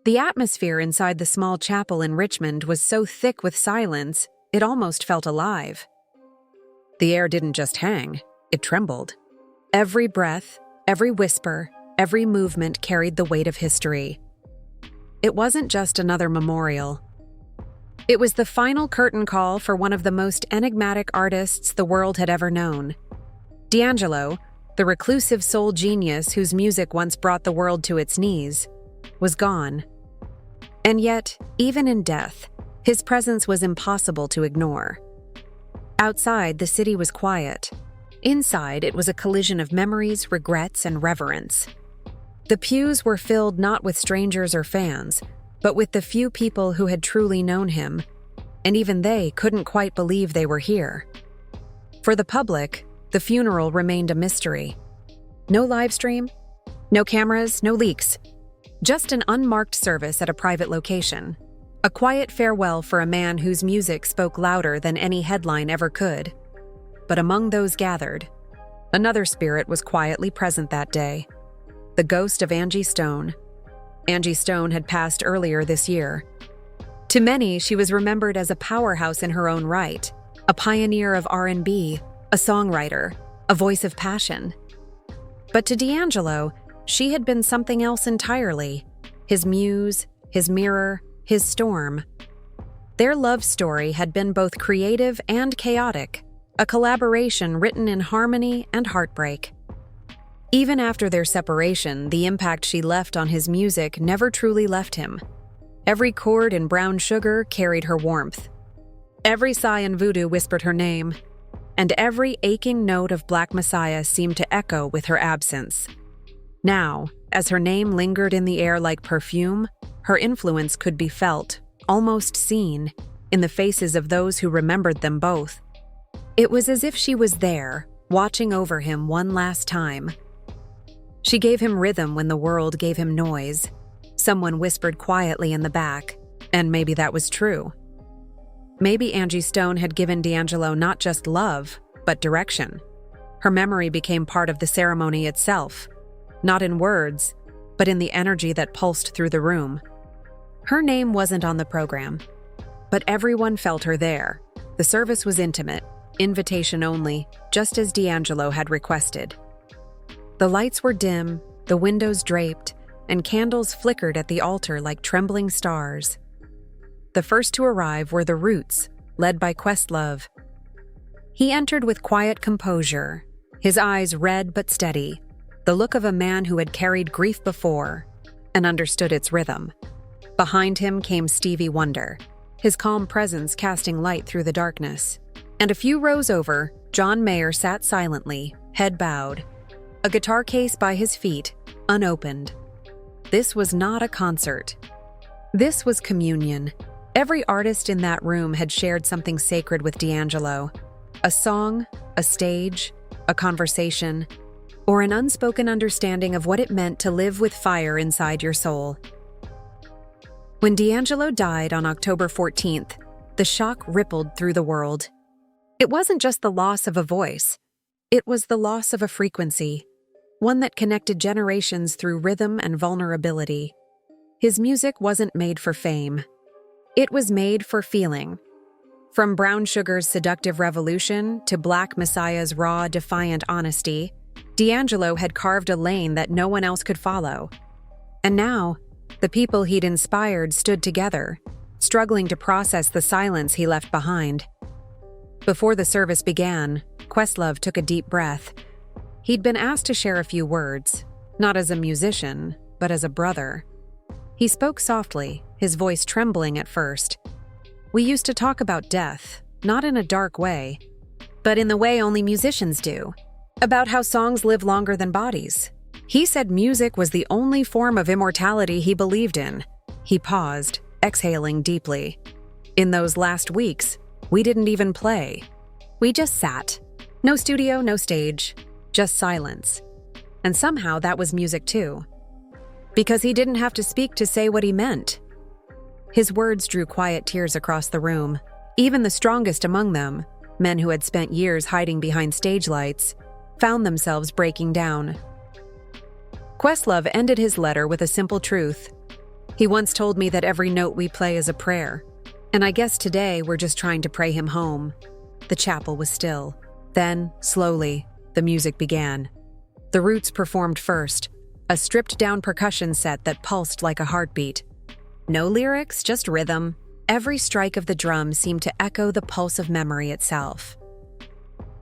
The atmosphere inside the small chapel in Richmond was so thick with silence, it almost felt alive. The air didn't just hang, it trembled. Every breath, every whisper, every movement carried the weight of history. It wasn't just another memorial. It was the final curtain call for one of the most enigmatic artists the world had ever known. DAngelo, the reclusive soul genius whose music once brought the world to its knees, was gone. And yet, even in death, his presence was impossible to ignore. Outside, the city was quiet. Inside, it was a collision of memories, regrets, and reverence. The pews were filled not with strangers or fans, but with the few people who had truly known him, and even they couldn't quite believe they were here. For the public, the funeral remained a mystery. No live stream, no cameras, no leaks. Just an unmarked service at a private location. A quiet farewell for a man whose music spoke louder than any headline ever could. But among those gathered, another spirit was quietly present that day. The ghost of Angie Stone. Angie Stone had passed earlier this year. To many, she was remembered as a powerhouse in her own right, a pioneer of R&B, a songwriter, a voice of passion. But to DAngelo, she had been something else entirely. His muse, his mirror, his storm. Their love story had been both creative and chaotic, a collaboration written in harmony and heartbreak. Even after their separation, the impact she left on his music never truly left him. Every chord in Brown Sugar carried her warmth. Every sigh in Voodoo whispered her name. And every aching note of Black Messiah seemed to echo with her absence. Now, as her name lingered in the air like perfume, her influence could be felt, almost seen, in the faces of those who remembered them both. It was as if she was there, watching over him one last time. She gave him rhythm when the world gave him noise. Someone whispered quietly in the back, and maybe that was true. Maybe Angie Stone had given DAngelo not just love, but direction. Her memory became part of the ceremony itself, not in words, but in the energy that pulsed through the room. Her name wasn't on the program, but everyone felt her there. The service was intimate, invitation only, just as DAngelo had requested. The lights were dim, the windows draped, and candles flickered at the altar like trembling stars. The first to arrive were the Roots, led by Questlove. He entered with quiet composure, his eyes red but steady, the look of a man who had carried grief before and understood its rhythm. Behind him came Stevie Wonder, his calm presence casting light through the darkness. And a few rows over, John Mayer sat silently, head bowed, a guitar case by his feet, unopened. This was not a concert. This was communion. Every artist in that room had shared something sacred with DAngelo. A song, a stage, a conversation, or an unspoken understanding of what it meant to live with fire inside your soul. When DAngelo died on October 14th, the shock rippled through the world. It wasn't just the loss of a voice. It was the loss of a frequency, one that connected generations through rhythm and vulnerability. His music wasn't made for fame. It was made for feeling. From Brown Sugar's seductive revolution to Black Messiah's raw, defiant honesty, DAngelo had carved a lane that no one else could follow. And now, the people he'd inspired stood together, struggling to process the silence he left behind. Before the service began, Questlove took a deep breath. He'd been asked to share a few words, not as a musician, but as a brother. He spoke softly, his voice trembling at first. We used to talk about death, not in a dark way, but in the way only musicians do, about how songs live longer than bodies. He said music was the only form of immortality he believed in. He paused, exhaling deeply. In those last weeks, we didn't even play. We just sat. No studio, no stage, just silence. And somehow that was music too. Because he didn't have to speak to say what he meant. His words drew quiet tears across the room. Even the strongest among them, men who had spent years hiding behind stage lights, found themselves breaking down. Questlove ended his letter with a simple truth. He once told me that every note we play is a prayer, and I guess today we're just trying to pray him home. The chapel was still. Then, slowly, the music began. The Roots performed first, a stripped-down percussion set that pulsed like a heartbeat. No lyrics, just rhythm. Every strike of the drum seemed to echo the pulse of memory itself.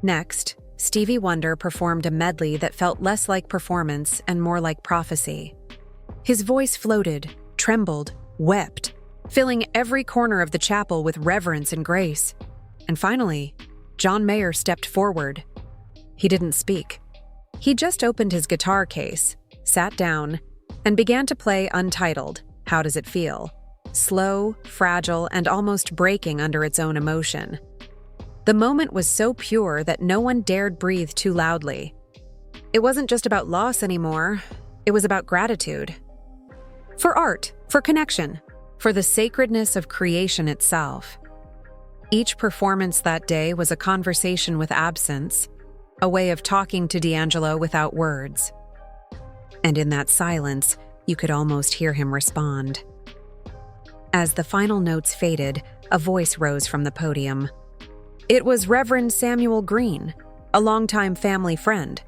Next, Stevie Wonder performed a medley that felt less like performance and more like prophecy. His voice floated, trembled, wept, filling every corner of the chapel with reverence and grace. And finally, John Mayer stepped forward. He didn't speak. He just opened his guitar case, sat down, and began to play Untitled, How Does It Feel? Slow, fragile, and almost breaking under its own emotion. The moment was so pure that no one dared breathe too loudly. It wasn't just about loss anymore, it was about gratitude. For art, for connection, for the sacredness of creation itself. Each performance that day was a conversation with absence, a way of talking to DAngelo without words. And in that silence, you could almost hear him respond. As the final notes faded, a voice rose from the podium. It was Reverend Samuel Green, a longtime family friend.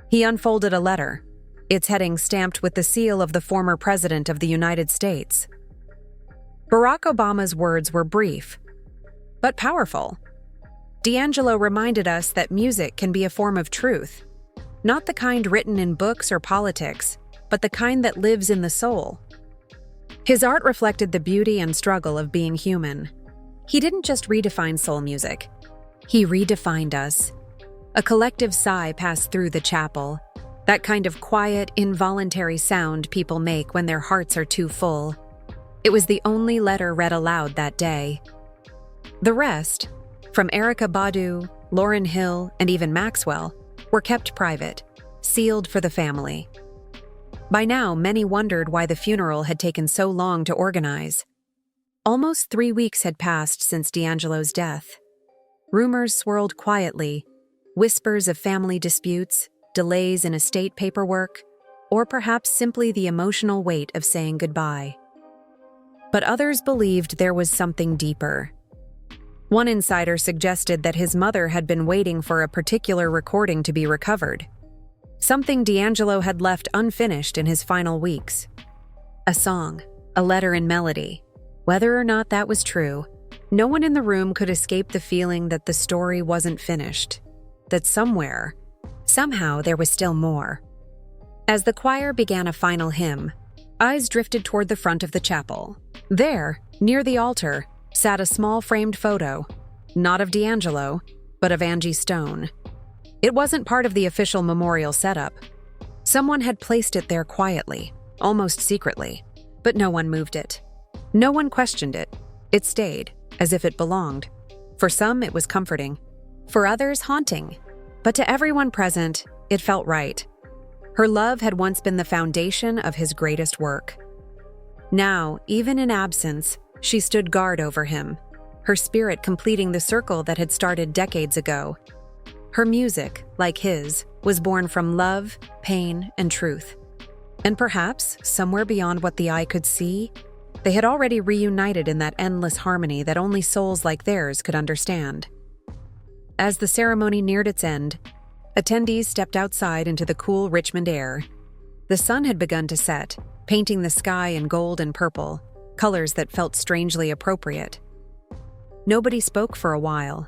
He unfolded a letter, its heading stamped with the seal of the former President of the United States. Barack Obama's words were brief, but powerful. DAngelo reminded us that music can be a form of truth, not the kind written in books or politics, but the kind that lives in the soul. His art reflected the beauty and struggle of being human. He didn't just redefine soul music. He redefined us. A collective sigh passed through the chapel, that kind of quiet, involuntary sound people make when their hearts are too full. It was the only letter read aloud that day. The rest, from Erykah Badu, Lauryn Hill, and even Maxwell, were kept private, sealed for the family. By now, many wondered why the funeral had taken so long to organize. Almost 3 weeks had passed since DAngelo's death. Rumors swirled quietly, whispers of family disputes, delays in estate paperwork, or perhaps simply the emotional weight of saying goodbye. But others believed there was something deeper. One insider suggested that his mother had been waiting for a particular recording to be recovered, something DAngelo had left unfinished in his final weeks. A song, a letter in melody. Whether or not that was true, no one in the room could escape the feeling that the story wasn't finished, that somewhere, somehow there was still more. As the choir began a final hymn, eyes drifted toward the front of the chapel. There, near the altar, sat a small framed photo, not of DAngelo, but of Angie Stone. It wasn't part of the official memorial setup. Someone had placed it there quietly, almost secretly, but no one moved it. No one questioned it. It stayed, as if it belonged. For some, it was comforting. For others, haunting. But to everyone present, it felt right. Her love had once been the foundation of his greatest work. Now, even in absence, she stood guard over him, her spirit completing the circle that had started decades ago. Her music, like his, was born from love, pain, and truth. And perhaps, somewhere beyond what the eye could see, they had already reunited in that endless harmony that only souls like theirs could understand. As the ceremony neared its end, attendees stepped outside into the cool Richmond air. The sun had begun to set, painting the sky in gold and purple, colors that felt strangely appropriate. Nobody spoke for a while,